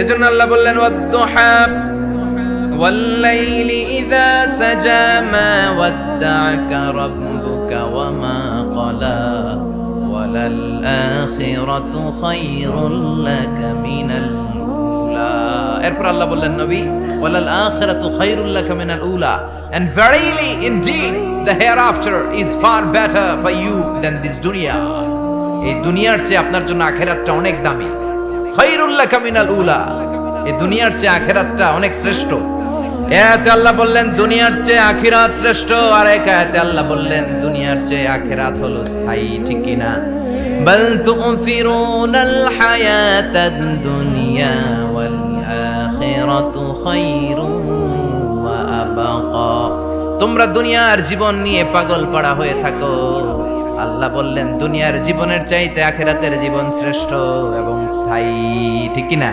এজন্য আল্লাহ বললেন ওয়াদ-দুহা ওয়াল-লাইলি ইযা সাজা মা ওয়াদ্দা'আকা রাব্বুকা ওয়া মা ক্বালা ওয়ালাল আখিরাতু খায়রুল লাকা মিনাল উলা। এরপর আল্লাহ বললেন নবী ওয়ালাল আখিরাতু খায়রুল লাকা মিনাল উলা, and verily indeed the hereafter is far better for you than this dunya. এই দুনিয়ার চেয়ে আপনার জন্য আখিরাতটা অনেক দামি। খায়রুল লাকা মিনাল উলা, এই দুনিয়ার চেয়ে আখিরাতটা অনেক শ্রেষ্ঠ। এতে আল্লাহ বললেন দুনিয়ার চেয়ে আখিরাত শ্রেষ্ঠ, আর এক আয়াতে আল্লাহ বললেন দুনিয়ার চেয়ে আখিরাত হলো স্থায়ী, ঠিক কি না? বাল তু'থিরুনাল হায়াতাদ দুনিয়া ওয়াল আখিরাতু খায়রুন ওয়া আবাকা। তোমরা দুনিয়ার জীবন নিয়ে পাগল পাড়া হয়ে থাকো, আল্লাহ বললেন দুনিয়ার জীবনের চাইতে আখিরাতের জীবন শ্রেষ্ঠ এবং স্থায়ী, ঠিক কি না?